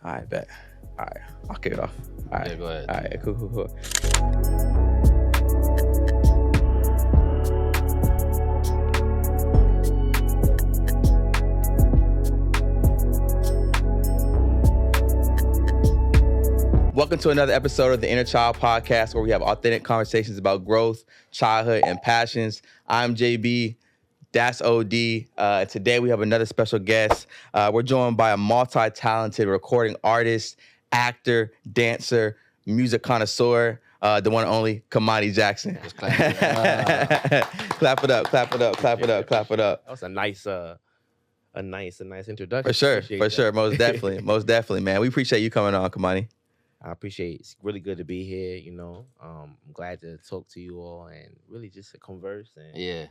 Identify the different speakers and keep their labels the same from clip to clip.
Speaker 1: All right, bet. All right, I'll kick it off. All right.
Speaker 2: Yeah, go ahead.
Speaker 1: All right, cool. Welcome to another episode of the InnerChild Podcast, where we have authentic conversations about growth, childhood, and passions. I'm JB. That's OD. Today we have another special guest. We're joined by a multi-talented recording artist, actor, dancer, music connoisseur, the one and only Kimani Jackson.
Speaker 2: Just clap it
Speaker 1: Clap it up.
Speaker 2: That was a nice introduction.
Speaker 1: For sure.
Speaker 2: Appreciate
Speaker 1: For
Speaker 2: that.
Speaker 1: sure. Most definitely, man. We appreciate you coming on, Kimani.
Speaker 2: I appreciate it. It's really good to be here. I'm glad to talk to you all and really just to converse. And
Speaker 3: Yeah,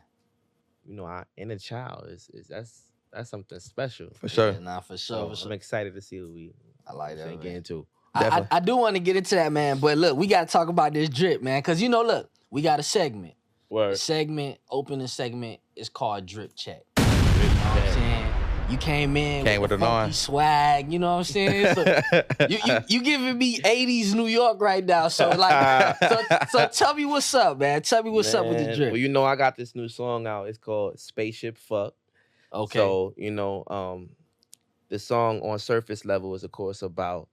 Speaker 2: our inner child is that's something special.
Speaker 1: For sure.
Speaker 3: yeah, nah, for
Speaker 2: So
Speaker 3: sure.
Speaker 2: I'm excited to see what we
Speaker 3: I like that.
Speaker 2: get
Speaker 3: Man.
Speaker 2: into.
Speaker 1: Definitely.
Speaker 3: I do want to get into that, man. But look, we got to talk about this drip, man. Because, look, we got a segment. The
Speaker 2: Word.
Speaker 3: opening segment is called Drip Check. You know what I'm saying? You came
Speaker 1: with
Speaker 3: a
Speaker 1: it
Speaker 3: funky
Speaker 1: on.
Speaker 3: swag, you know what I'm saying? So you giving me 80s New York right now. So so tell me what's up, man. Tell me what's up with the
Speaker 2: Man,
Speaker 3: drip.
Speaker 2: Well, I got this new song out. It's called Spaceship Fuck.
Speaker 3: Okay.
Speaker 2: So, the song on surface level is, of course, about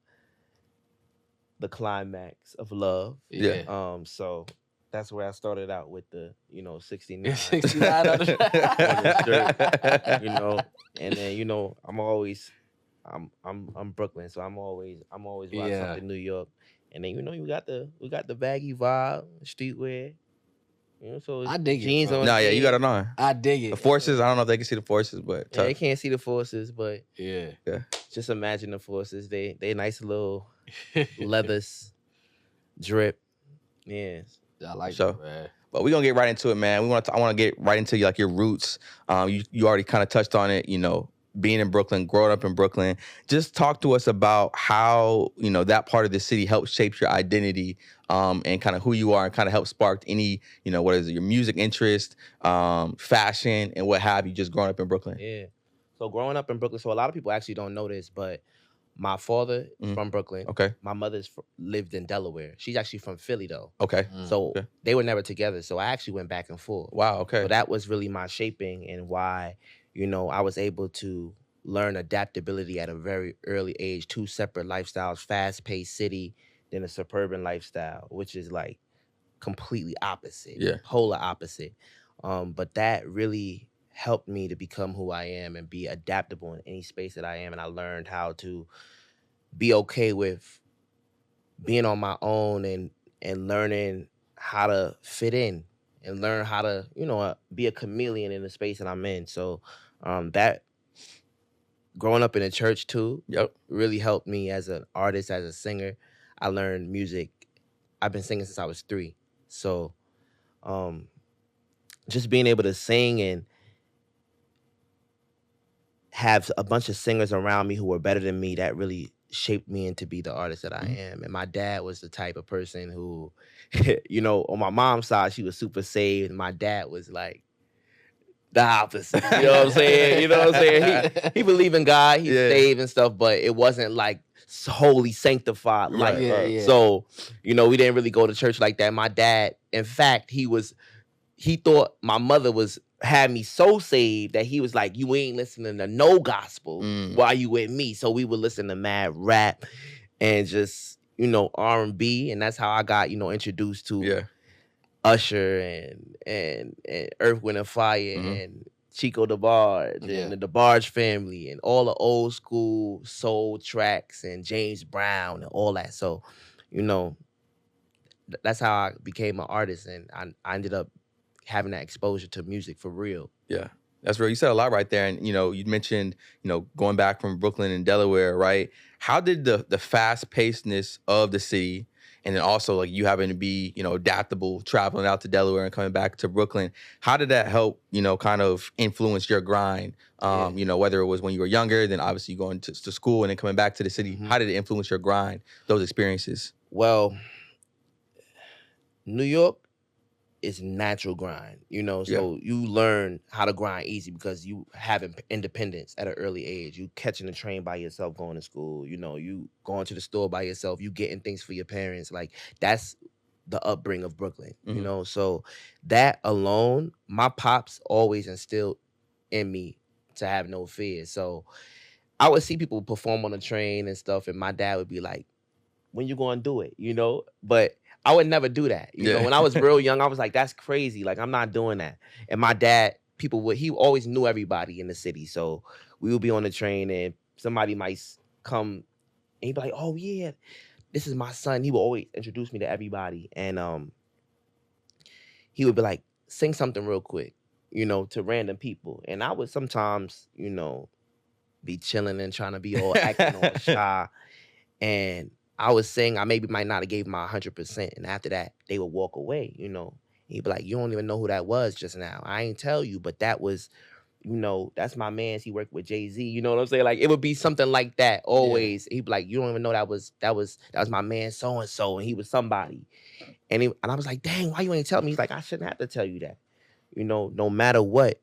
Speaker 2: the climax of love.
Speaker 1: Yeah.
Speaker 2: So that's where I started out with the, 69.
Speaker 3: 69 on the
Speaker 2: And then, I'm Brooklyn, so I'm always rocking
Speaker 3: Yeah.
Speaker 2: something New York. And then, we got the baggy vibe, streetwear. So
Speaker 3: I dig it,
Speaker 2: jeans
Speaker 3: bro.
Speaker 2: on.
Speaker 1: No, yeah, you got it on.
Speaker 3: I dig it.
Speaker 1: The forces, I don't know if they can see the forces, but
Speaker 2: Yeah,
Speaker 1: tough.
Speaker 2: they can't see the forces, but
Speaker 3: Yeah.
Speaker 2: just imagine the forces. They nice little leathers, drip. Yes.
Speaker 3: I like
Speaker 1: So-
Speaker 3: that, man.
Speaker 1: But we're gonna get right into it, man. I want to get right into your roots. You already kind of touched on it, being in Brooklyn, growing up in Brooklyn. Just talk to us about how, that part of the city helped shape your identity, and kind of who you are, and kind of help spark any, what is it, your music interest, fashion, and what have you, just growing up in Brooklyn.
Speaker 2: Yeah. So growing up in Brooklyn, so a lot of people actually don't know this, but my father is
Speaker 1: Mhm.
Speaker 2: from Brooklyn.
Speaker 1: Okay.
Speaker 2: My mother's lived in Delaware. She's actually from Philly though.
Speaker 1: Okay.
Speaker 2: So
Speaker 1: Okay.
Speaker 2: they were never together. So I actually went back and forth.
Speaker 1: Wow. Okay.
Speaker 2: So that was really my shaping and why, I was able to learn adaptability at a very early age. Two separate lifestyles, fast-paced city, then a suburban lifestyle, which is like completely opposite.
Speaker 1: Yeah.
Speaker 2: Polar opposite. But that really helped me to become who I am and be adaptable in any space that I am. And I learned how to be okay with being on my own and learning how to fit in and learn how to, be a chameleon in the space that I'm in. So that growing up in a church too
Speaker 1: Yep.
Speaker 2: really helped me as an artist, as a singer. I learned music. I've been singing since I was 3. So just being able to sing and have a bunch of singers around me who were better than me, that really shaped me into be the artist that I am. And my dad was the type of person who, on my mom's side, she was super saved. And my dad was like the opposite. You know what I'm saying? He believed in God, he's
Speaker 1: Yeah.
Speaker 2: saved and stuff, but it wasn't like wholly sanctified like
Speaker 1: Right,
Speaker 3: right. Yeah.
Speaker 2: So, we didn't really go to church like that. My dad, in fact, he thought my mother had me so saved that he was like, you ain't listening to no gospel while you with me. So we would listen to mad rap and just, R&B. And that's how I got, introduced to
Speaker 1: Yeah.
Speaker 2: Usher and Earth, Wind and Fire and Chico DeBarge
Speaker 3: Yeah.
Speaker 2: and the DeBarge family and all the old school soul tracks and James Brown and all that. So, that's how I became an artist, and I ended up having that exposure to music for real.
Speaker 1: Yeah, that's real. You said a lot right there. And, you mentioned, going back from Brooklyn and Delaware, right? How did the fast-pacedness of the city, and then also like you having to be, adaptable, traveling out to Delaware and coming back to Brooklyn, how did that help, kind of influence your grind? Whether it was when you were younger, then obviously going to school and then coming back to the city, how did it influence your grind, those experiences?
Speaker 2: Well, New York it's natural grind, so you learn how to grind easy because you have independence at an early age. You catching the train by yourself, going to school, you going to the store by yourself, you getting things for your parents. Like, that's the upbringing of Brooklyn, so that alone, my pops always instilled in me to have no fear. So I would see people perform on the train and stuff, and my dad would be like, when you going to do it, But I would never do that. When I was real young, I was like, that's crazy. Like, I'm not doing that. And my dad, he always knew everybody in the city. So we would be on the train and somebody might come and he'd be like, oh yeah, this is my son. He would always introduce me to everybody. And he would be like, sing something real quick, to random people. And I would sometimes, be chilling and trying to be all acting all shy. And I was saying I maybe might not have gave my 100%. And after that, they would walk away, He'd be like, you don't even know who that was just now. I ain't tell you, but that was, that's my man. He worked with Jay-Z. You know what I'm saying? Like, it would be something like that always. Yeah. He'd be like, you don't even know that was my man so-and-so, and he was somebody. And I was like, dang, why you ain't tell me? He's like, I shouldn't have to tell you that. No matter what,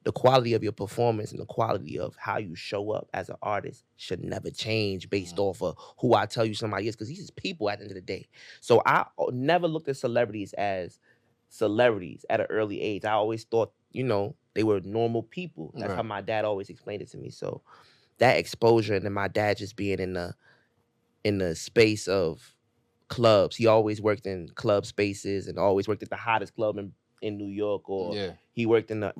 Speaker 2: the quality of your performance and the quality of how you show up as an artist should never change based off of who I tell you somebody is, because these is people at the end of the day. So I never looked at celebrities as celebrities at an early age. I always thought, they were normal people. That's how my dad always explained it to me. So that exposure, and then my dad just being in the space of clubs. He always worked in club spaces and always worked at the hottest club in New York, or he worked in the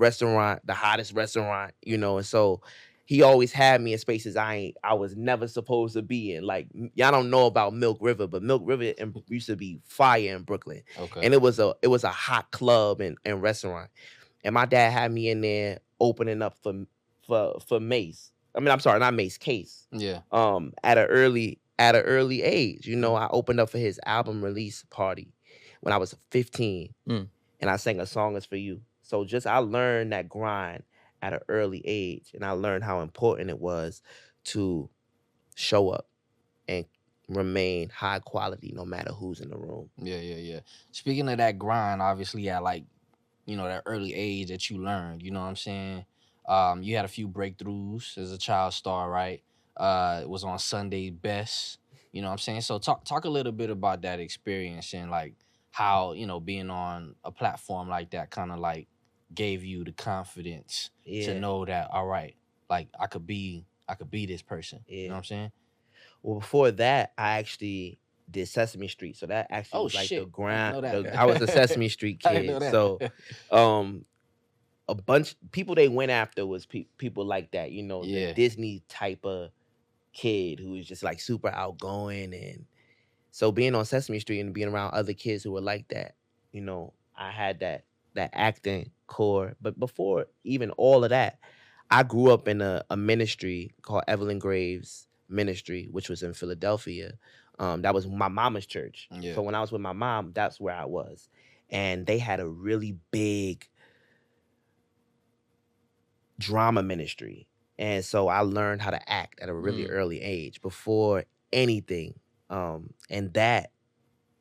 Speaker 2: hottest restaurant, and so he always had me in spaces I was never supposed to be in. Like, y'all don't know about Milk River, but Milk River used to be fire in Brooklyn. Okay. And it was a hot club and restaurant. And my dad had me in there opening up for Mace. I mean, I'm sorry, not Mace, Case. Yeah. At an early age, I opened up for his album release party when I was 15. And I sang A Song Is For You. So I learned that grind at an early age. And I learned how important it was to show up and remain high quality no matter who's in the room.
Speaker 3: Yeah. Speaking of that grind, obviously at that early age that you learned, you know what I'm saying? You had a few breakthroughs as a child star, right? It was on Sunday Best, you know what I'm saying? So talk a little bit about that experience and how, being on a platform like that kind of gave you the confidence to know that, all right, I could be this person. You know what I'm saying?
Speaker 2: Well, before that, I actually did Sesame Street. So that actually was the ground. I was a Sesame Street kid. So a bunch people they went after was people like that, the Disney type of kid who was just super outgoing. And so being on Sesame Street and being around other kids who were like that, I had that acting core. But before even all of that, I grew up in a ministry called Evelyn Graves Ministry, which was in Philadelphia. That was my mama's church. Yeah. So when I was with my mom, that's where I was. And they had a really big drama ministry. And so I learned how to act at a really early age before anything. And that,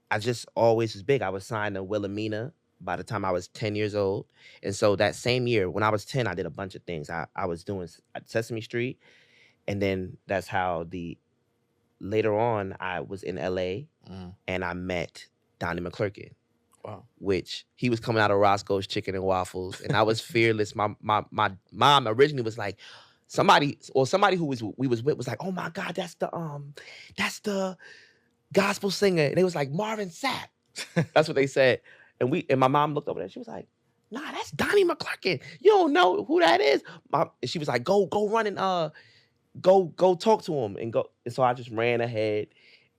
Speaker 2: I just always was big. I was signed to Wilhelmina by the time I was 10 years old. And so that same year, when I was 10, I did a bunch of things. I was doing Sesame Street. And then that's how later on, I was in LA and I met Donnie McClurkin. Wow. Which he was coming out of Roscoe's Chicken and Waffles. And I was fearless. My mom originally was like, somebody who we was with was like, oh my God, that's the gospel singer. And they was like, Marvin Sapp. That's what they said. And my mom looked over there. She was like, nah, that's Donnie McClurkin. You don't know who that is. And she was like, go run and go talk to him and go. And so I just ran ahead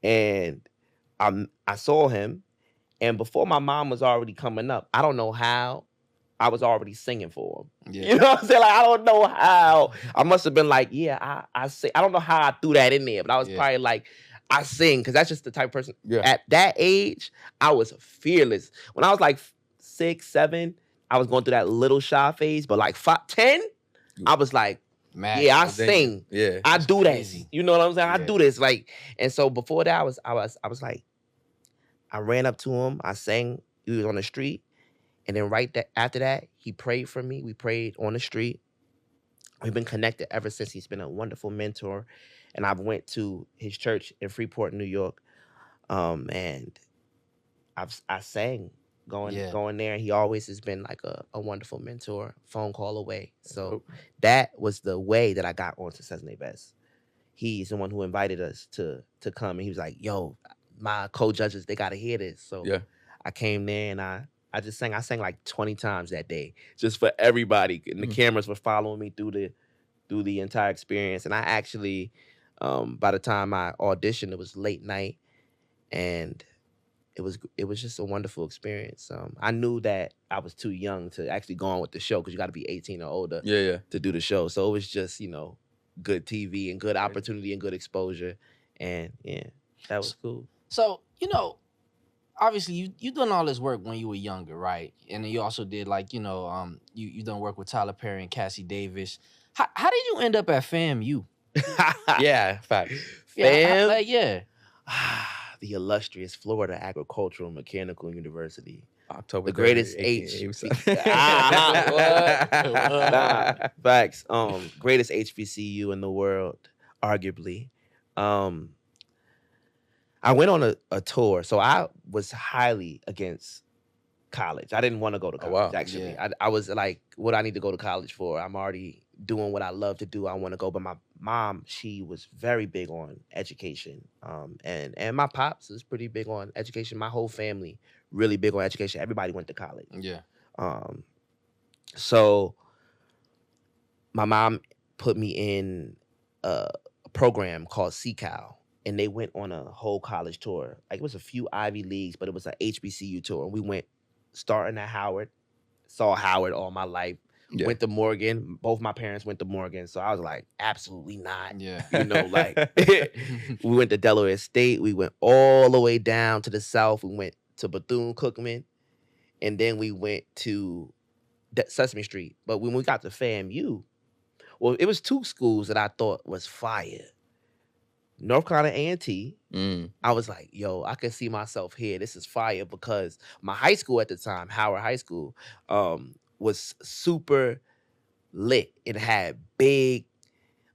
Speaker 2: and I saw him. And before my mom was already coming up, I don't know how, I was already singing for him. Yeah. You know what I'm saying? I don't know how. I must have been like, I sing. I don't know how I threw that in there, but I was probably like, I sing, because that's just the type of person. Yeah. At that age, I was fearless. When I was like 6, 7, I was going through that little shy phase, but 10, I was like, I sing. Yeah, I do that. You know what I'm saying? Yeah. I do this. And so before that, I was like, I ran up to him. I sang. He was on the street. And then after that, he prayed for me. We prayed on the street. We've been connected ever since. He's been a wonderful mentor. And I've went to his church in Freeport, New York. And I sang going there. And he always has been like a wonderful mentor, phone call away. So that was the way that I got onto Cesne Best. He's the one who invited us to come. And he was like, yo, my co-judges, they got to hear this. So I came there and I just sang. I sang like 20 times that day, just for everybody. And the cameras were following me through the entire experience. And I actually, by the time I auditioned, it was late night, and it was just a wonderful experience. I knew that I was too young to actually go on with the show, because you got to be 18 or older to do the show. So it was just, good TV and good opportunity and good exposure. And yeah, that was cool.
Speaker 3: So, obviously you done all this work when you were younger, right? And then you also did you done work with Tyler Perry and Cassie Davis. How did you end up at FAMU?
Speaker 1: Yeah, fact.
Speaker 2: FAM? The illustrious Florida Agricultural Mechanical University.
Speaker 1: October
Speaker 2: the greatest facts. Greatest HBCU in the world, arguably. I went on a tour, so I was highly against college. I didn't want to go to college, actually. Yeah. I was like, what I need to go to college for? I'm already doing what I love to do. I want to go. But my mom, she was very big on education. And my pops was pretty big on education. My whole family, really big on education. Everybody went to college.
Speaker 3: Yeah.
Speaker 2: So my mom put me in a program called CCAL. And they went on a whole college tour. Like, it was a few Ivy Leagues, but it was an HBCU tour. And we went starting at Howard. Saw Howard all my life. Yeah. Went to Morgan. Both my parents went to Morgan. So I was like, absolutely not.
Speaker 3: Yeah.
Speaker 2: We went to Delaware State. We went all the way down to the South. We went to Bethune-Cookman. And then we went to Sesame Street. But when we got to FAMU, well, it was two schools that I thought was fire. North Carolina A&T. I was like, yo, I can see myself here. This is fire, because my high school at the time, Howard High School, was super lit. It had big,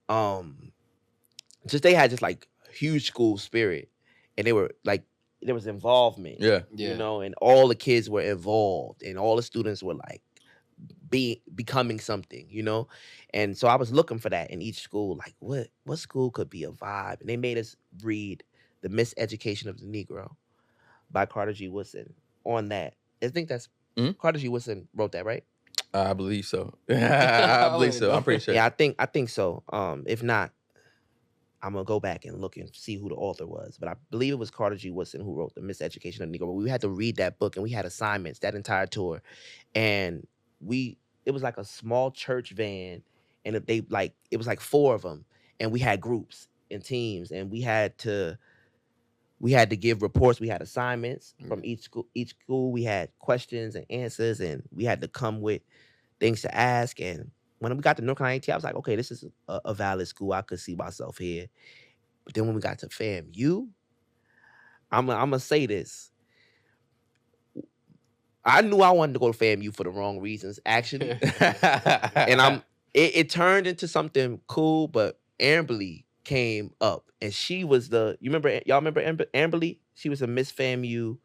Speaker 2: they had just like huge school spirit, and they were like, there was involvement.
Speaker 1: Yeah.
Speaker 2: And all the kids were involved, and all the students were like becoming something, And so I was looking for that in each school, like what school could be a vibe? And they made us read The Miseducation of the Negro by Carter G. Woodson. On that, I think that's Carter G. Woodson wrote that, right?
Speaker 1: I believe so. I believe so. I'm pretty sure.
Speaker 2: Yeah, I think so. If not, I'm gonna go back and look and see who the author was. But I believe it was Carter G. Woodson who wrote The Miseducation of the Negro. But we had to read that book, and we had assignments that entire tour, and it was like a small church van, and it was like four of them, and we had groups and teams, and we had to give reports. We had assignments from each school. We had questions and answers, and we had to come with things to ask. And when we got to North Carolina A&T, I was like, okay, this is a valid school. I could see myself here. But then when we got to FAMU, I'm gonna say this. I knew I wanted to go to FAMU for the wrong reasons, actually. And it turned into something cool, but Amberly came up, and she was y'all remember Amberly? She was a Miss FAMU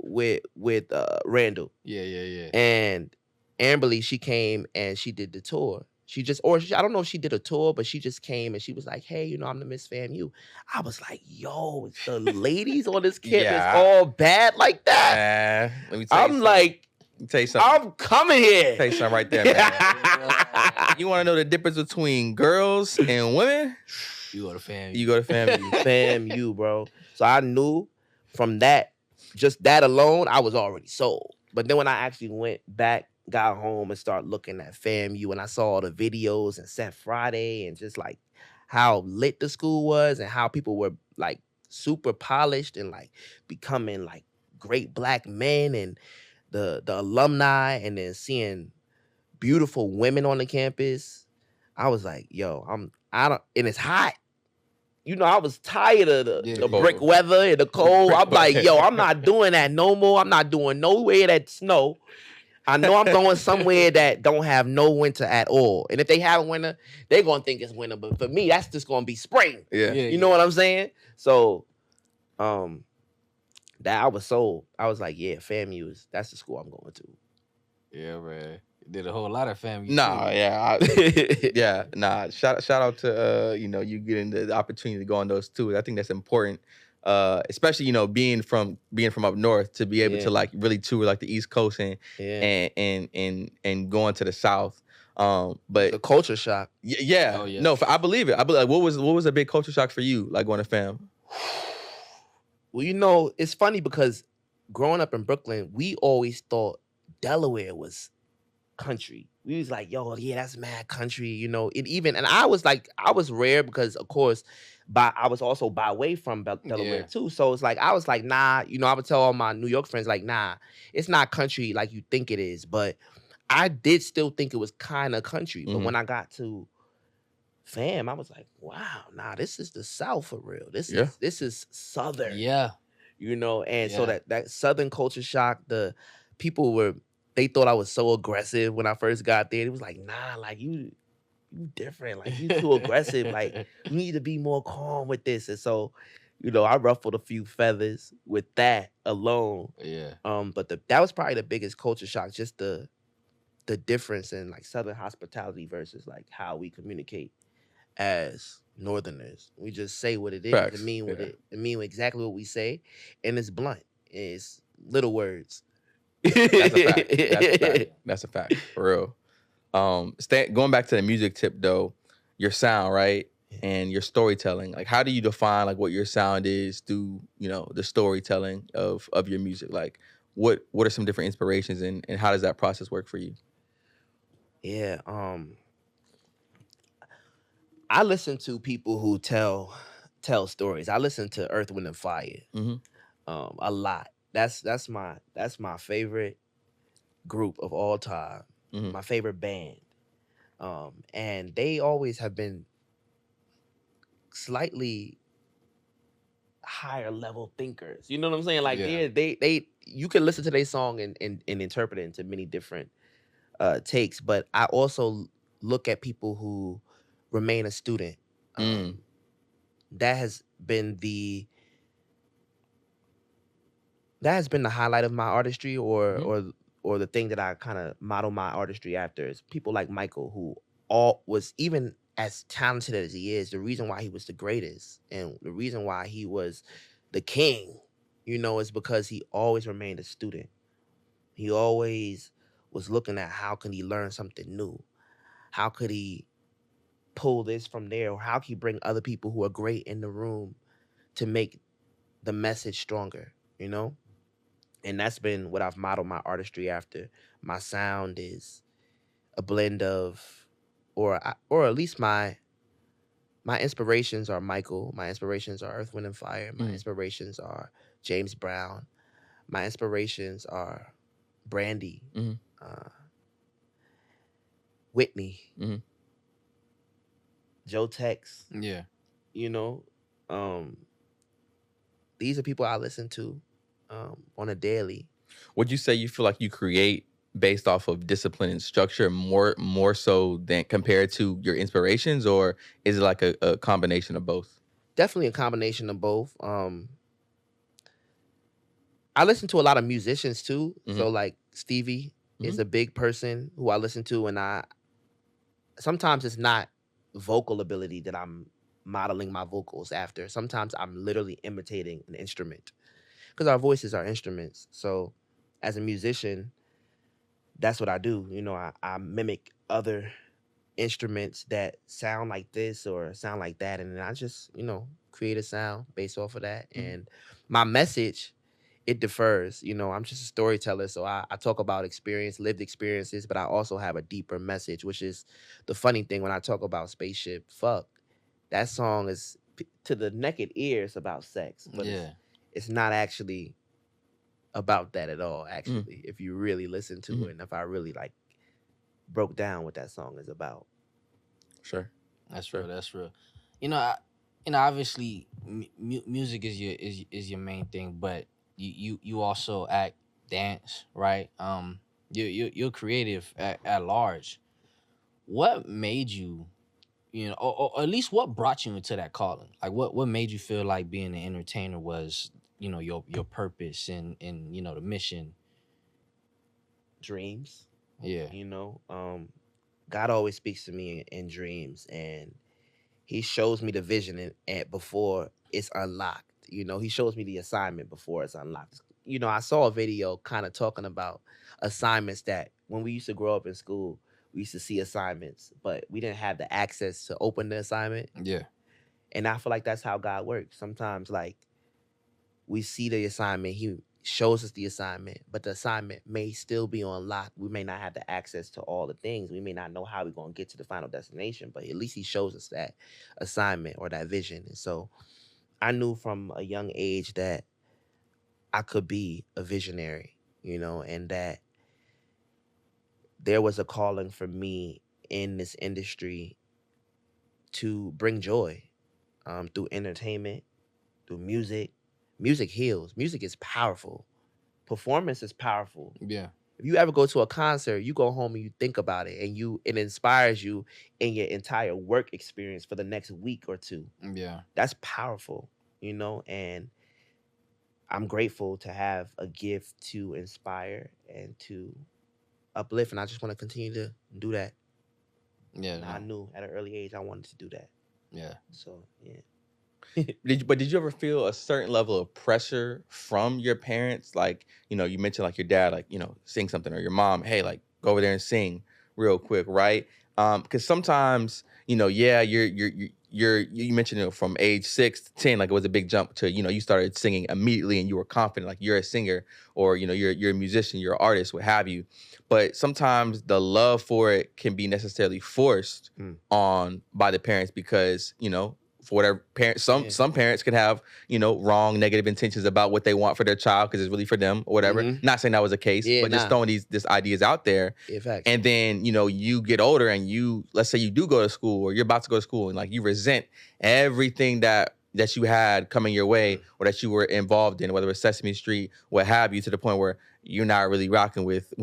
Speaker 2: with Randall.
Speaker 3: Yeah.
Speaker 2: And Amberly, she came and she did the tour. I don't know if she did a tour, but she just came and she was like, hey, I'm the Miss FAMU. I was like, yo, the ladies on this campus all bad like that?
Speaker 1: Let me tell you something.
Speaker 2: Let me
Speaker 1: tell you something.
Speaker 2: I'm coming here.
Speaker 1: Tell you something right there, man. You want to know the difference between girls and women?
Speaker 3: You go to FAMU.
Speaker 1: You go to FAMU.
Speaker 2: FAMU, bro. So I knew from that, just that alone, I was already sold. But then when I actually went back, got home and started looking at FAMU, and I saw all the videos and Seth Friday, and just like how lit the school was, and how people were like super polished and like becoming like great black men, and the alumni, and then seeing beautiful women on the campus, I was like, yo, and it's hot. I was tired of the
Speaker 1: cold.
Speaker 2: brick weather and the cold. I'm like, yo, I'm not doing that no more. I'm not doing nowhere that snow. I know I'm going somewhere that don't have no winter at all. And if they have winter, they're going to think it's winter. But for me, that's just going to be spring.
Speaker 1: Yeah.
Speaker 2: You know what I'm saying? So, that I was sold. I was like, yeah, FAMU that's the school I'm going to.
Speaker 3: Yeah, man. Did a whole lot of family.
Speaker 1: Nah,
Speaker 3: too.
Speaker 1: yeah, nah. Shout out to you getting the opportunity to go on those tours. I think that's important, especially being from up north to be able to like really tour like the East Coast and going to the South. But
Speaker 2: the culture shock.
Speaker 1: Yeah,
Speaker 3: Oh, yeah.
Speaker 1: No, I believe it. I believe. Like, what was a big culture shock for you, like going to fam?
Speaker 2: Well, it's funny because growing up in Brooklyn, we always thought Delaware was country. We was like, yo, yeah, that's mad country, and I was like, I was rare because of course, I was also by way from Delaware too. So it's like, I was like, nah, I would tell all my New York friends like, nah, it's not country like you think it is. But I did still think it was kind of country. But when I got to fam, I was like, wow, nah, this is the South for real. This is Southern.
Speaker 3: Yeah.
Speaker 2: And so that Southern culture shock, the people they thought I was so aggressive when I first got there. It was like, nah, like you different. Like you too aggressive. Like you need to be more calm with this. And so, I ruffled a few feathers with that alone.
Speaker 3: Yeah.
Speaker 2: But that was probably the biggest culture shock, just the difference in like Southern hospitality versus like how we communicate as Northerners. We just say what it is.
Speaker 1: Facts.
Speaker 2: It mean exactly what we say, and it's blunt. It's little words.
Speaker 1: That's a fact. That's a fact. For real. Going back to the music tip though, your sound, right? And your storytelling. Like how do you define like what your sound is through, the storytelling of your music? Like what are some different inspirations and how does that process work for you?
Speaker 2: Yeah. I listen to people who tell stories. I listen to Earth, Wind and Fire. A lot. That's my favorite group of all time. My favorite band. And they always have been slightly higher level thinkers. You know what I'm saying? Like they you can listen to their song and interpret it into many different takes. But I also look at people who remain a student. That has been the highlight of my artistry, or the thing that I kind of model my artistry after is people like Michael, who was even as talented as he is. The reason why he was the greatest and the reason why he was the king, is because he always remained a student. He always was looking at how can he learn something new, how could he pull this from there, or how can he bring other people who are great in the room to make the message stronger, And that's been what I've modeled my artistry after. My sound is a blend of, or at least my inspirations are Michael. My inspirations are Earth, Wind and Fire. My inspirations are James Brown. My inspirations are Brandy, Whitney, Joe Tex.
Speaker 3: Yeah.
Speaker 2: These are people I listen to on a daily.
Speaker 1: Would you say you feel like you create based off of discipline and structure more so than compared to your inspirations, or is it like a combination of both?
Speaker 2: Definitely a combination of both. I listen to a lot of musicians too. So like Stevie is a big person who I listen to, and sometimes it's not vocal ability that I'm modeling my vocals after. Sometimes I'm literally imitating an instrument because our voices are instruments. So as a musician, that's what I do. I mimic other instruments that sound like this or sound like that, and then I just, create a sound based off of that. And my message, it differs. I'm just a storyteller, so I talk about lived experiences, but I also have a deeper message, which is the funny thing when I talk about Spaceship Fuck. That song is, to the naked ear, it's about sex, but it's not actually about that at all, actually, if you really listen to it and if I really like broke down what that song is about.
Speaker 1: Sure.
Speaker 3: That's real. obviously music is your main thing, but you also act, dance, right? You're creative at large. What made you, or at least what brought you into that calling? Like what made you feel like being an entertainer was, your purpose and the mission?
Speaker 2: Dreams,
Speaker 3: Yeah.
Speaker 2: God always speaks to me in dreams, and he shows me the vision and before it's unlocked. He shows me the assignment before it's unlocked. I saw a video kind of talking about assignments that when we used to grow up in school, we used to see assignments, but we didn't have the access to open the assignment.
Speaker 3: Yeah.
Speaker 2: And I feel like that's how God works. Sometimes, like, we see the assignment, he shows us the assignment, but the assignment may still be on lock. We may not have the access to all the things. We may not know how we're going to get to the final destination, but at least he shows us that assignment or that vision. And so I knew from a young age that I could be a visionary, and that there was a calling for me in this industry to bring joy through entertainment, through music. Music heals. Music is powerful. Performance is powerful.
Speaker 3: Yeah.
Speaker 2: If you ever go to a concert, you go home and you think about it, and it inspires you in your entire work experience for the next week or two.
Speaker 3: Yeah.
Speaker 2: That's powerful, and I'm grateful to have a gift to inspire and to uplift, and I just want to continue to do that.
Speaker 3: Yeah.
Speaker 2: And I knew at an early age I wanted to do that.
Speaker 3: Yeah.
Speaker 2: So, yeah.
Speaker 1: Did you ever feel a certain level of pressure from your parents? Like, you mentioned like your dad, like, sing something, or your mom, hey, like go over there and sing real quick, right? Because sometimes, yeah, you mentioned from age 6 to 10, like it was a big jump to, you started singing immediately and you were confident, like you're a singer, or you're a musician, you're an artist, what have you. But sometimes the love for it can be necessarily forced on by the parents because, for whatever parents, some parents could have, wrong, negative intentions about what they want for their child because it's really for them or whatever.
Speaker 2: Mhm.
Speaker 1: Not saying that was the case, but just throwing these ideas out there.
Speaker 2: Yeah, facts.
Speaker 1: And then, you get older and let's say you do go to school or you're about to go to school and like you resent everything that you had coming your way or that you were involved in, whether it's Sesame Street, what have you, to the point where you're not really rocking with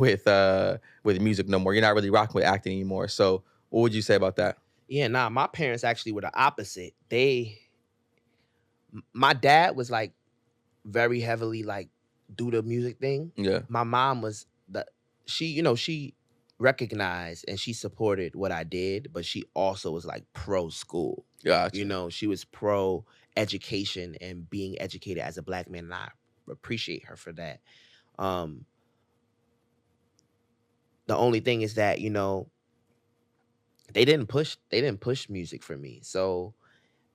Speaker 1: music no more. You're not really rocking with acting anymore. So what would you say about that?
Speaker 2: Yeah, my parents actually were the opposite. My dad was like very heavily like do the music thing.
Speaker 1: Yeah.
Speaker 2: My mom was she recognized and she supported what I did, but she also was like pro school.
Speaker 1: Gotcha.
Speaker 2: She was pro education and being educated as a Black man, and I appreciate her for that. The only thing is that, they didn't push music for me. So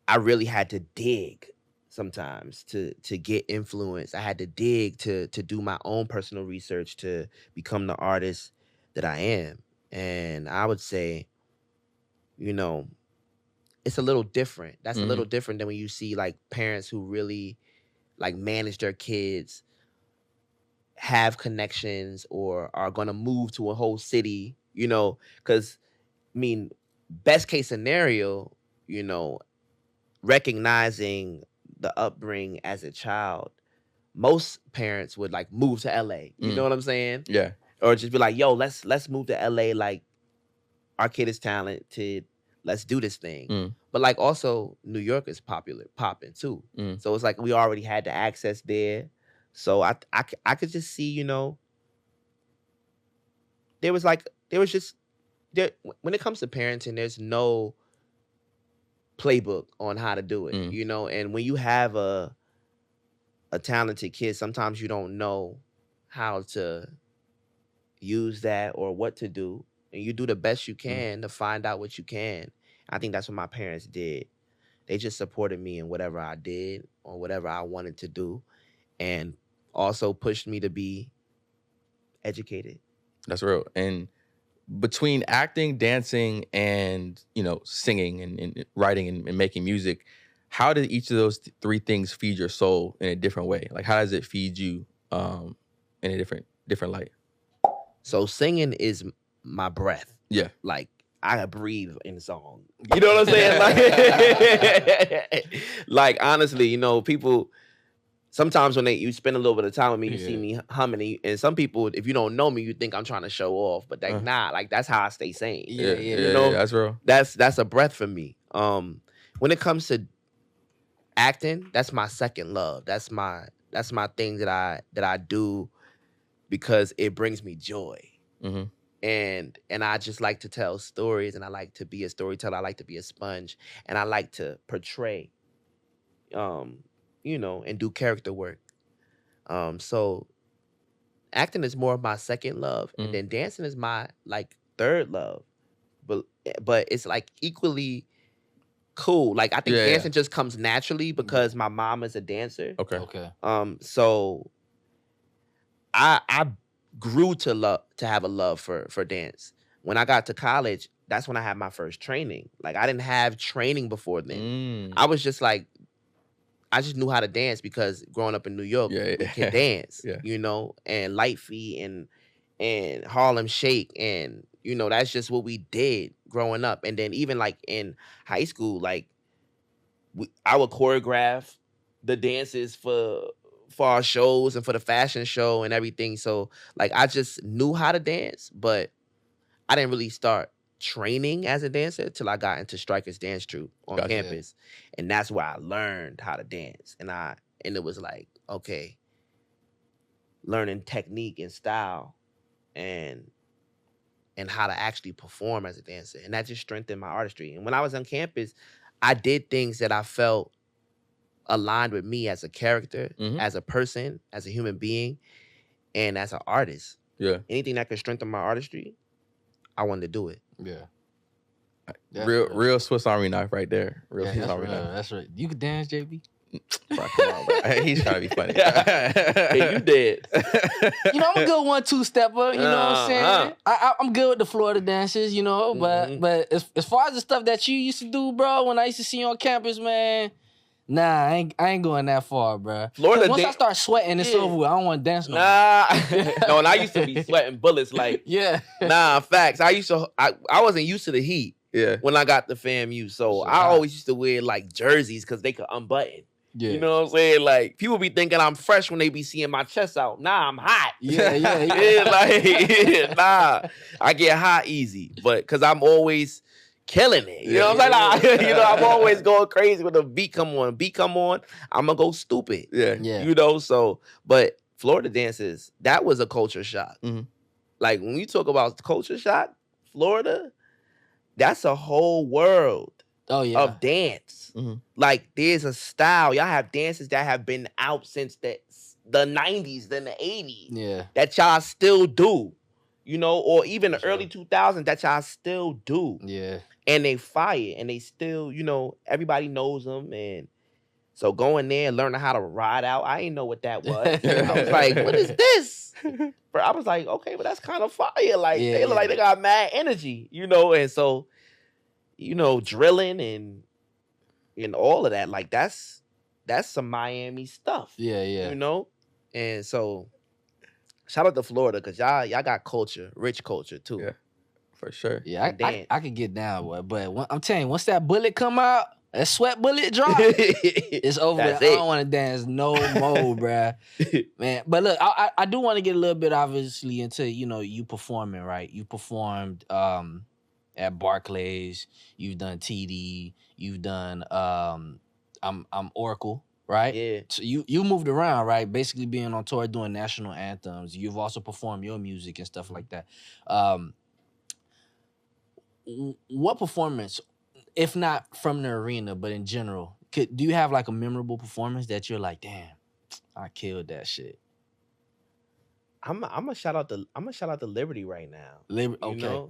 Speaker 2: I really had to dig sometimes to get influence. I had to dig to do my own personal research to become the artist that I am. And I would say, it's a little different. That's a little different than when you see like parents who really like manage their kids, have connections, or are going to move to a whole city, because best case scenario, recognizing the upbringing as a child, most parents would like move to LA. You know what I'm saying?
Speaker 1: Yeah.
Speaker 2: Or just be like, yo, let's move to LA. Like, our kid is talented. Let's do this thing. But like also New York is popping too. So it's like we already had the access there. So I could just see, there was just when it comes to parenting, there's no playbook on how to do it, and when you have a talented kid, sometimes you don't know how to use that or what to do, and you do the best you can to find out what you can. I think that's what my parents did. They just supported me in whatever I did or whatever I wanted to do, and also pushed me to be educated.
Speaker 1: That's real. And between acting, dancing, and singing and writing and making music, how did each of those three things feed your soul in a different way? Like, how does it feed you in a different light?
Speaker 2: So singing is my breath.
Speaker 1: Yeah.
Speaker 2: Like, I breathe in the song. You know what I'm saying? Like honestly, people sometimes when you spend a little bit of time with me, you see me humming, and some people, if you don't know me, you think I'm trying to show off, but nah, like that's how I stay sane.
Speaker 1: Yeah, that's real.
Speaker 2: That's a breath for me. When it comes to acting, that's my second love. That's my thing that I do because it brings me joy.
Speaker 1: Mm-hmm.
Speaker 2: And I just like to tell stories, and I like to be a storyteller. I like to be a sponge, and I like to portray, and do character work. So acting is more of my second love, and then dancing is my like third love. But it's like equally cool. Like I think dancing just comes naturally because my mom is a dancer.
Speaker 1: Okay.
Speaker 2: So I grew to have a love for dance. When I got to college, that's when I had my first training. Like I didn't have training before then. I was just like, I just knew how to dance because growing up in New York, we could dance, and Light Feet and Harlem Shake, and that's just what we did growing up. And then even like in high school, like I would choreograph the dances for our shows and for the fashion show and everything. So like I just knew how to dance, but I didn't really start training as a dancer till I got into Strikers Dance Troupe on campus. And that's where I learned how to dance. And it was like, okay, learning technique and style and how to actually perform as a dancer. And that just strengthened my artistry. And when I was on campus, I did things that I felt aligned with me as a character, as a person, as a human being, and as an artist.
Speaker 1: Yeah.
Speaker 2: Anything that could strengthen my artistry, I wanted to do it.
Speaker 3: Yeah.
Speaker 1: Real Swiss Army knife right there. Swiss Army knife.
Speaker 3: That's right. You could dance, JB?
Speaker 1: Bro, come on, bro. He's trying to be funny.
Speaker 2: Hey, you did.
Speaker 3: I'm a good 1-2 stepper. You know what I'm saying? I'm good with the Florida dances. But as far as the stuff that you used to do, bro, when I used to see you on campus, man. Nah, I ain't going that far, bro. Florida once I start sweating, it's over with. I don't want to dance no more.
Speaker 2: No, and I used to be sweating bullets like facts. I wasn't used to the heat when I got the FAMU. So I always used to wear like jerseys because they could unbutton. Yeah. You know what I'm saying? Like people be thinking I'm fresh when they be seeing my chest out. Nah, I'm hot. Nah, I get hot easy. But because I'm always killing it. You know what I'm saying? I'm always going crazy when the beat come on. I'm going to go stupid. Yeah. So, but Florida dances, that was a culture shock. Mm-hmm. Like when you talk about culture shock, Florida, that's a whole world of dance. Mm-hmm. Like there's a style. Y'all have dances that have been out since the 90s, then the 80s. Yeah. That y'all still do. Or even the early 2000s that y'all still do. Yeah. And they fire, and they still, everybody knows them. And so going there and learning how to ride out, I didn't know what that was. I was like, what is this? But I was like, okay, but that's kind of fire. Like, they look like they got mad energy, And so, drilling and all of that, like, that's some Miami stuff. Yeah. And so, shout out to Florida, because y'all got culture, rich culture, too.
Speaker 1: Yeah. For sure.
Speaker 3: Yeah, I could get down with it. But I'm telling you, once that bullet come out, that sweat bullet drop, it's over. I don't want to dance no more, bruh. Man, but look, I do want to get a little bit, obviously, into, you performing, right? You performed at Barclays. You've done TD. You've done I'm Oracle, right? Yeah. So you moved around, right? Basically being on tour, doing national anthems. You've also performed your music and stuff like that. What performance, if not from the arena, but in general, do you have like a memorable performance that you're like, damn, I killed that shit?
Speaker 2: I'm gonna shout out the Liberty right now. Okay.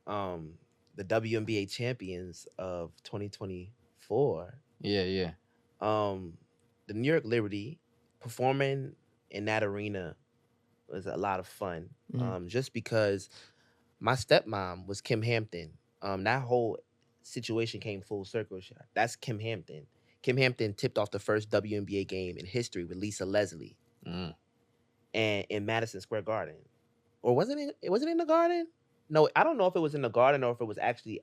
Speaker 2: The WNBA champions of 2024. Yeah. The New York Liberty, performing in that arena was a lot of fun. Just because my stepmom was Kim Hampton. That whole situation came full circle. That's Kim Hampton. Kim Hampton tipped off the first WNBA game in history with Lisa Leslie, and in Madison Square Garden, or was it in the Garden? no, I don't know if it was in the Garden or if it was actually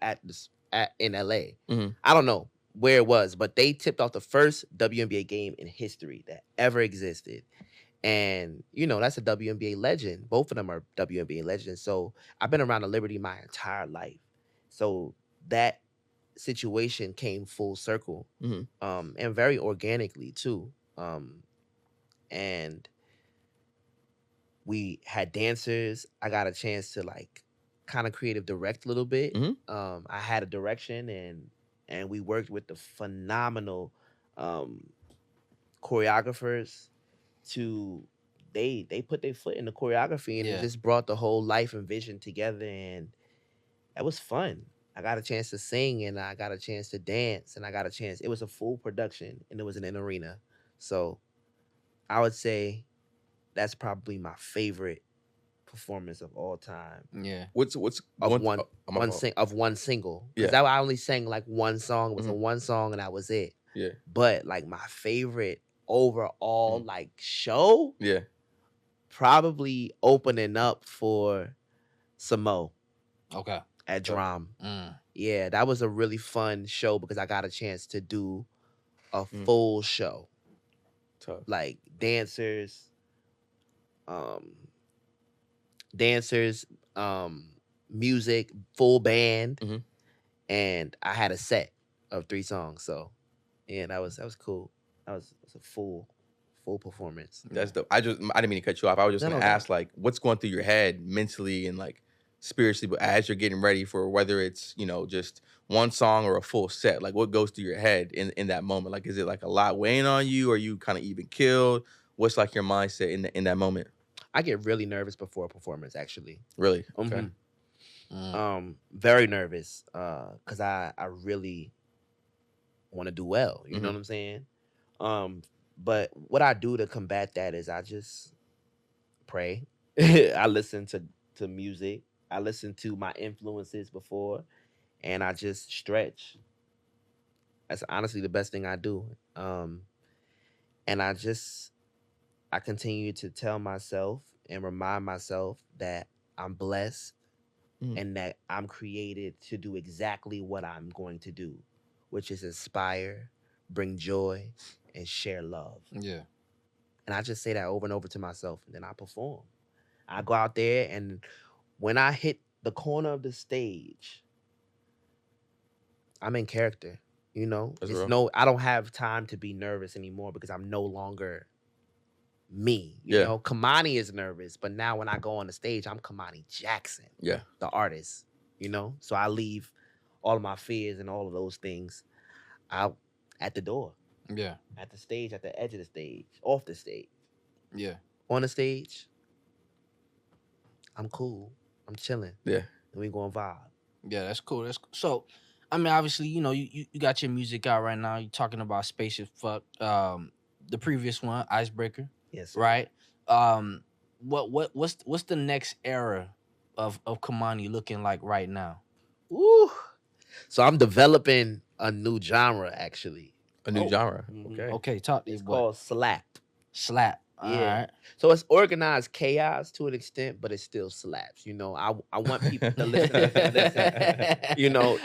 Speaker 2: in LA.
Speaker 1: Mhm.
Speaker 2: I don't know where it was, but they tipped off the first WNBA game in history that ever existed. And that's a WNBA legend. Both of them are WNBA legends. So I've been around the Liberty my entire life. So that situation came full circle,
Speaker 1: Mhm.
Speaker 2: and very organically too. And we had dancers. I got a chance to like kind of creative direct a little bit.
Speaker 1: Mhm.
Speaker 2: I had a direction, and we worked with the phenomenal choreographers to they put their foot in the choreography, and it
Speaker 3: Yeah.
Speaker 2: just brought the whole life and vision together, and that was fun. I got a chance to sing, and I got a chance to dance, and I got a chance. It was a full production, and it was in an arena. So I would say that's probably my favorite performance of all time.
Speaker 3: Yeah.
Speaker 1: What's
Speaker 2: Of
Speaker 1: one?
Speaker 2: one
Speaker 1: Oh, my fault.
Speaker 2: of one single.
Speaker 1: Yeah.
Speaker 2: Because I only sang like one song. It was a
Speaker 1: Mhm.
Speaker 2: one song, and that was it.
Speaker 1: Yeah.
Speaker 2: But like my favorite overall
Speaker 1: Mhm.
Speaker 2: like show,
Speaker 1: Yeah.
Speaker 2: probably opening up for Samo
Speaker 3: Okay.
Speaker 2: at Drum.
Speaker 3: Mm.
Speaker 2: Yeah, that was a really fun show because I got a chance to do a
Speaker 1: Mm.
Speaker 2: full show.
Speaker 1: Tough.
Speaker 2: Like dancers, dancers, music, full band,
Speaker 1: Mhm.
Speaker 2: and I had a set of 3 songs. So yeah, that was cool. That was a full performance.
Speaker 1: That's dope. I didn't mean to cut you off. I was just
Speaker 2: No,
Speaker 1: gonna
Speaker 2: no, no.
Speaker 1: ask like what's going through your head mentally and like spiritually, but as you're getting ready for whether it's just one song or a full set, like what goes through your head in that moment? Like is it like a lot weighing on you? Or are you kind of even killed? What's like your mindset in that moment?
Speaker 2: I get really nervous before a performance, actually.
Speaker 1: Really? Okay.
Speaker 3: Mm.
Speaker 2: Very nervous, because I really want to do well. You know
Speaker 1: Mhm.
Speaker 2: what I'm saying? But what I do to combat that is I just pray. I listen to music. I listen to my influences before, and I just stretch. That's honestly the best thing I do. And I continue to tell myself and remind myself that I'm blessed
Speaker 1: Mhm.
Speaker 2: and that I'm created to do exactly what I'm going to do, which is inspire, bring joy, and share love.
Speaker 3: Yeah.
Speaker 2: And I just say that over and over to myself, and then I perform. I go out there, and when I hit the corner of the stage, I'm in character.
Speaker 1: That's
Speaker 2: It's
Speaker 1: real.
Speaker 2: I don't have time to be nervous anymore because I'm no longer me.
Speaker 1: Yeah.
Speaker 2: Kimani is nervous, but now when I go on the stage, I'm Kimani Jackson,
Speaker 1: Yeah.
Speaker 2: the artist. So I leave all of my fears and all of those things out at the door,
Speaker 3: Yeah.
Speaker 2: at the stage, at the edge of the stage, off the stage.
Speaker 3: Yeah.
Speaker 2: On the stage, I'm cool. I'm chilling.
Speaker 1: Yeah.
Speaker 2: And we gonna vibe.
Speaker 3: Yeah, that's cool. So, I mean, obviously, you got your music out right now. You're talking about Spaceship Fuck. The previous one, Icebreaker,
Speaker 2: Yes. Sir.
Speaker 3: right? What's the next era of Kimani looking like right now?
Speaker 2: Woo. So I'm developing a new genre, actually.
Speaker 1: A new
Speaker 3: Oh.
Speaker 1: genre.
Speaker 2: Mhm.
Speaker 1: Okay.
Speaker 3: Okay, talk to
Speaker 2: It's
Speaker 3: you.
Speaker 2: called slap.
Speaker 3: Slap.
Speaker 2: Yeah.
Speaker 3: All right.
Speaker 2: So it's organized chaos to an extent, but it still slaps. I want people to listen.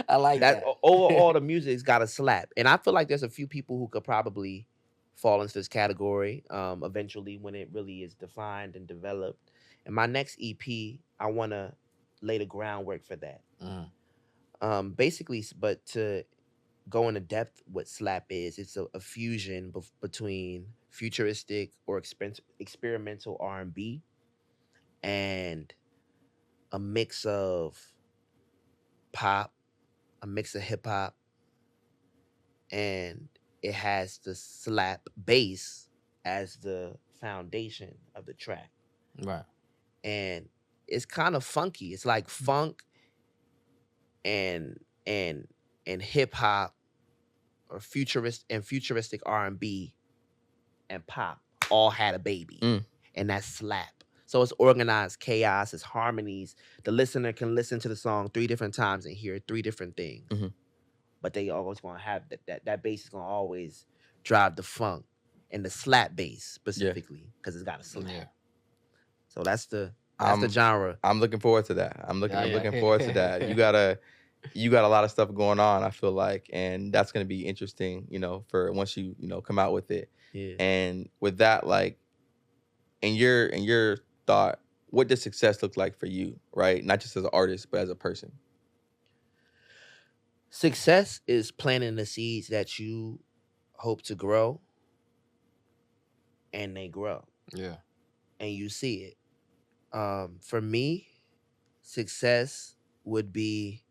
Speaker 3: I like that.
Speaker 2: Overall, the music's got a slap, and I feel like there's a few people who could probably fall into this category eventually when it really is defined and developed. And my next EP, I want to lay the groundwork for that. Basically, but to go into depth, what slap is, it's a fusion between futuristic or experimental R&B and a mix of pop, a mix of hip hop, and it has the slap bass as the foundation of the track.
Speaker 3: Right.
Speaker 2: And it's kind of funky. It's like funk and hip hop or futuristic R&B and pop all had a baby. And that's slap. So it's organized chaos, it's harmonies. The listener can listen to the song 3 different times and hear 3 different things.
Speaker 1: Mhm.
Speaker 2: But they always gonna have that bass is gonna always drive the funk and the slap bass specifically because it's got a slap.
Speaker 3: Yeah.
Speaker 2: So that's the That's the
Speaker 1: I'm
Speaker 2: genre.
Speaker 1: I'm looking forward to that. I'm
Speaker 3: Yeah.
Speaker 1: looking forward to that. You got a lot of stuff going on, I feel like, and that's gonna be interesting, for once you come out with it.
Speaker 2: Yeah.
Speaker 1: And with that, like in your thought, what does success look like for you, right? Not just as an artist, but as a person.
Speaker 2: Success is planting the seeds that you hope to grow, and they grow,
Speaker 3: Yeah.
Speaker 2: and you see it. For me, success would be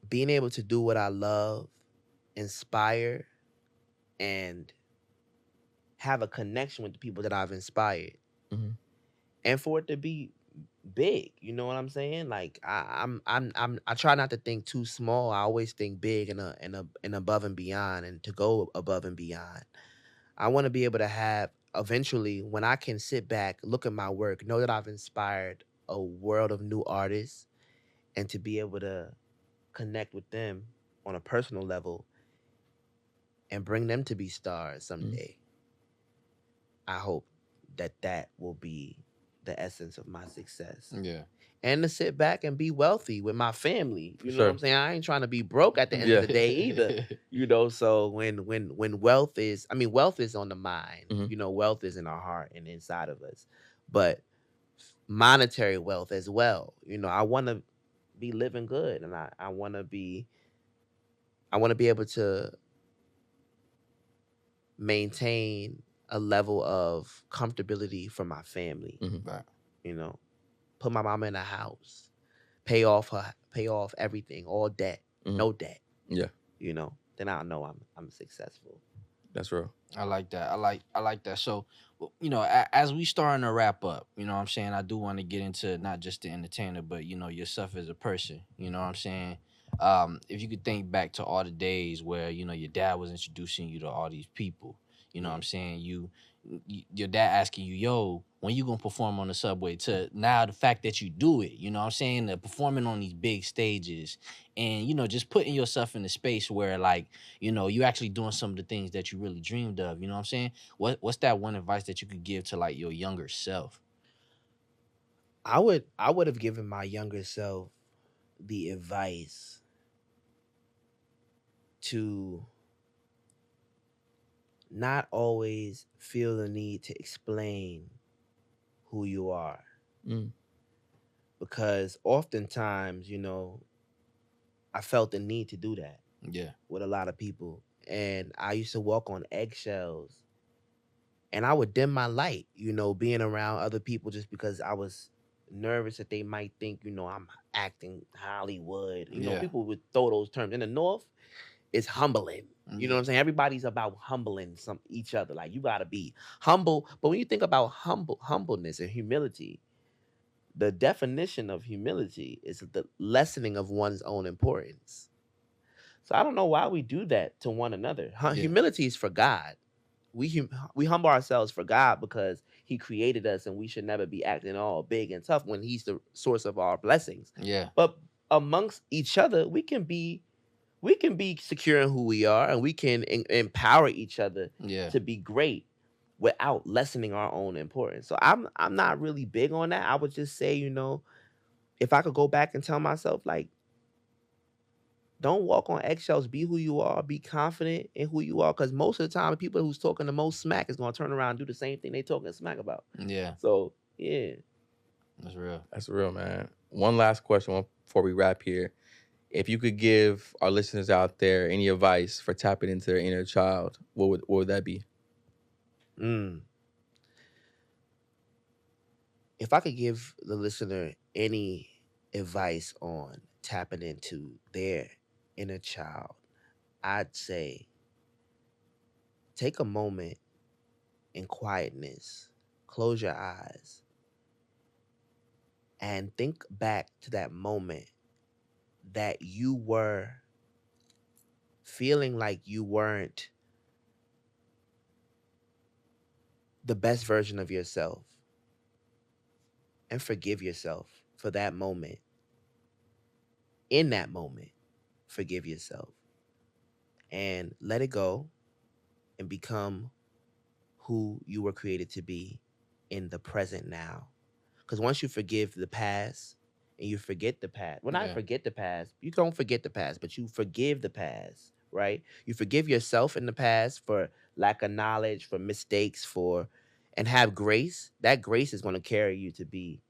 Speaker 2: being able to do what I love, inspire, and have a connection with the people that I've inspired,
Speaker 1: Mhm.
Speaker 2: and for it to be big. You know what I'm saying? Like I try not to think too small. I always think big and above and beyond, and to go above and beyond. I want to be able to have eventually, when I can sit back, look at my work, know that I've inspired a world of new artists, and to be able to connect with them on a personal level and bring them to be stars someday. I hope that that will be the essence of my success.
Speaker 3: Yeah.
Speaker 2: And to sit back and be wealthy with my family. You know what
Speaker 1: Sure.
Speaker 2: I'm saying? I ain't trying to be broke at the end of the day either. So when wealth is, I mean, wealth is on the mind.
Speaker 1: Mhm.
Speaker 2: Wealth is in our heart and inside of us. But monetary wealth as well. I want to be living good, and I want to be able to maintain a level of comfortability for my family.
Speaker 1: Mhm.
Speaker 3: Right.
Speaker 2: Put my mama in a house, pay off everything, all debt,
Speaker 1: Mhm.
Speaker 2: no debt.
Speaker 1: Yeah,
Speaker 2: Then I know I'm successful.
Speaker 1: that's real.
Speaker 3: I like that. I like that. So, as we starting to wrap up, you know what I'm saying? I do want to get into not just the entertainer, but yourself as a person. You know what I'm saying? If you could think back to all the days where, your dad was introducing you to all these people, you know what I'm saying? Your dad asking you, yo, when you gonna perform on the subway, to now the fact that you do it, you know what I'm saying? The performing on these big stages and, just putting yourself in a space where like, you actually doing some of the things that you really dreamed of. You know what I'm saying? What's that one advice that you could give to like your younger self?
Speaker 2: I would have given my younger self the advice to not always feel the need to explain who you are,
Speaker 1: Mm.
Speaker 2: because oftentimes, I felt the need to do that
Speaker 3: Yeah.
Speaker 2: with a lot of people, and I used to walk on eggshells, and I would dim my light, being around other people, just because I was nervous that they might think, I'm acting Hollywood.
Speaker 3: Yeah.
Speaker 2: People would throw those terms. In the North, it's humbling. You know what I'm saying? Everybody's about humbling each other. Like, you gotta be humble. But when you think about humbleness and humility, the definition of humility is the lessening of one's own importance. So I don't know why we do that to one another.
Speaker 3: Yeah.
Speaker 2: Humility is for God. We humble ourselves for God because He created us, and we should never be acting all big and tough when He's the source of our blessings.
Speaker 3: Yeah.
Speaker 2: But amongst each other, we can be secure in who we are, and we can empower each other
Speaker 3: Yeah.
Speaker 2: to be great without lessening our own importance. So I'm not really big on that. I would just say, if I could go back and tell myself, like, don't walk on eggshells, be who you are, be confident in who you are, because most of the time, the people who's talking the most smack is going to turn around and do the same thing they talking smack about.
Speaker 3: Yeah.
Speaker 2: So, yeah.
Speaker 3: That's real.
Speaker 1: That's real, man. One last question before we wrap here. If you could give our listeners out there any advice for tapping into their inner child, what would that be?
Speaker 2: If I could give the listener any advice on tapping into their inner child, I'd say take a moment in quietness, close your eyes, and think back to that moment that you were feeling like you weren't the best version of yourself, and forgive yourself for that moment. In that moment, forgive yourself and let it go and become who you were created to be in the present now. Because once you forgive the past and you forget the past, well, not
Speaker 3: Yeah.
Speaker 2: forget the past, you don't forget the past, but you forgive the past, right? You forgive yourself in the past for lack of knowledge, for mistakes, and have grace. That grace is going to carry you to be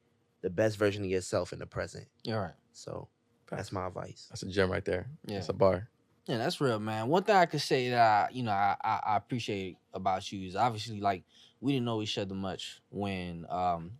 Speaker 2: the best version of yourself in the present.
Speaker 3: You're right.
Speaker 2: So that's my advice.
Speaker 1: That's a gem right there.
Speaker 3: Yeah.
Speaker 1: That's a bar.
Speaker 3: Yeah, that's real, man. One thing I could say that I appreciate about you is obviously like we didn't know each other much when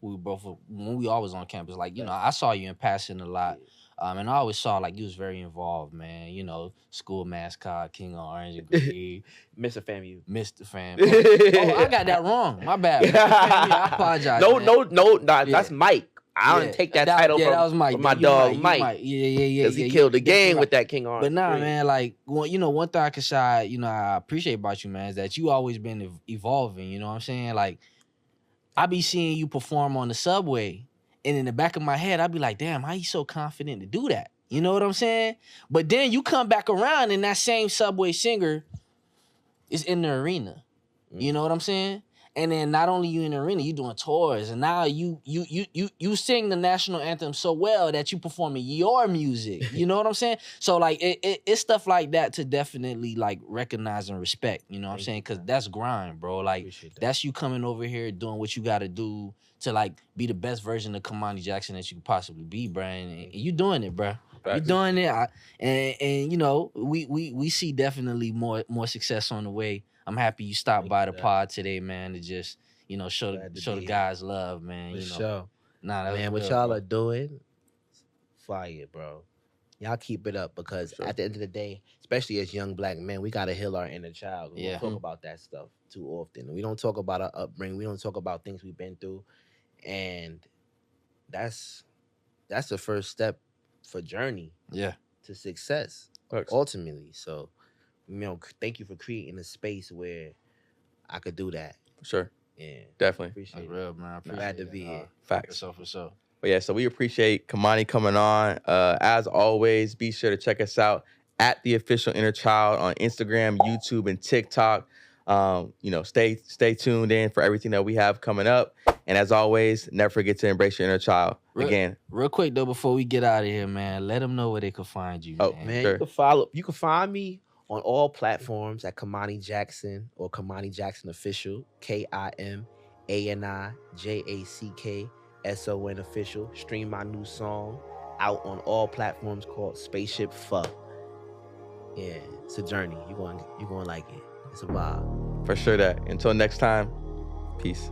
Speaker 3: we always on campus. Like, I saw you in passing a lot. And I always saw like you was very involved, man. School mascot, King of Orange and Green.
Speaker 2: Mr. FAMU.
Speaker 3: Mr. Fam. Oh, I got that wrong. My bad. Mr. FAMU, I apologize.
Speaker 2: No,
Speaker 3: Yeah.
Speaker 2: that's Mike. I don't take that title from,
Speaker 3: that was Mike.
Speaker 2: from my dog Mike.
Speaker 3: Yeah.
Speaker 2: Because he killed the game with that King Orange.
Speaker 3: But nah, man, like, one thing I could say, I appreciate about you, man, is that you always been evolving, you know what I'm saying? Like, I be seeing you perform on the subway, and in the back of my head, I be like, damn, how you so confident to do that? You know what I'm saying? But then you come back around, and that same subway singer is in the arena. You know what I'm saying? And then not only you in the arena, you doing tours, and now you sing the national anthem so well that you performing your music. You know what I'm saying? So like it's stuff like that to definitely like recognize and respect. You know what I'm saying? Because that's grind, bro. Like that's you coming over here doing what you got to do to like be the best version of Kimani Jackson that you could possibly be, bro. And you doing it, bro. You doing it, and we see definitely more success on the way. I'm happy you stopped by the pod today, man, to just, show the guys love, man.
Speaker 2: For sure.
Speaker 3: Nah, that
Speaker 2: man,
Speaker 3: was
Speaker 2: what
Speaker 3: real,
Speaker 2: y'all
Speaker 3: bro.
Speaker 2: are doing, fire, bro. Y'all keep it up because at the end of the day, especially as young black men, we got to heal our inner child. We don't talk about that stuff too often. We don't talk about our upbringing. We don't talk about things we've been through. And that's the first step for journey to success, ultimately. So, thank you for creating a space where I could do that.
Speaker 1: For sure.
Speaker 2: Yeah.
Speaker 1: Definitely.
Speaker 2: Appreciate
Speaker 3: That's real, man.
Speaker 2: Glad to be here.
Speaker 1: Facts.
Speaker 3: For sure.
Speaker 1: But yeah, so we appreciate Kimani coming on. As always, be sure to check us out at the official InnerChild on Instagram, YouTube, and TikTok. Stay tuned in for everything that we have coming up. And as always, never forget to embrace your inner child. Again,
Speaker 3: real quick though, before we get out of here, man, let them know where they can find you. Man,
Speaker 2: sure. You can find me on all platforms at Kimani Jackson or Kimani Jackson Official, KIMANI JACKSON Official. Stream my new song out on all platforms called Spaceship Fuck. Yeah, it's a journey. You're going to like it. It's a vibe.
Speaker 1: For sure that. Until next time, peace.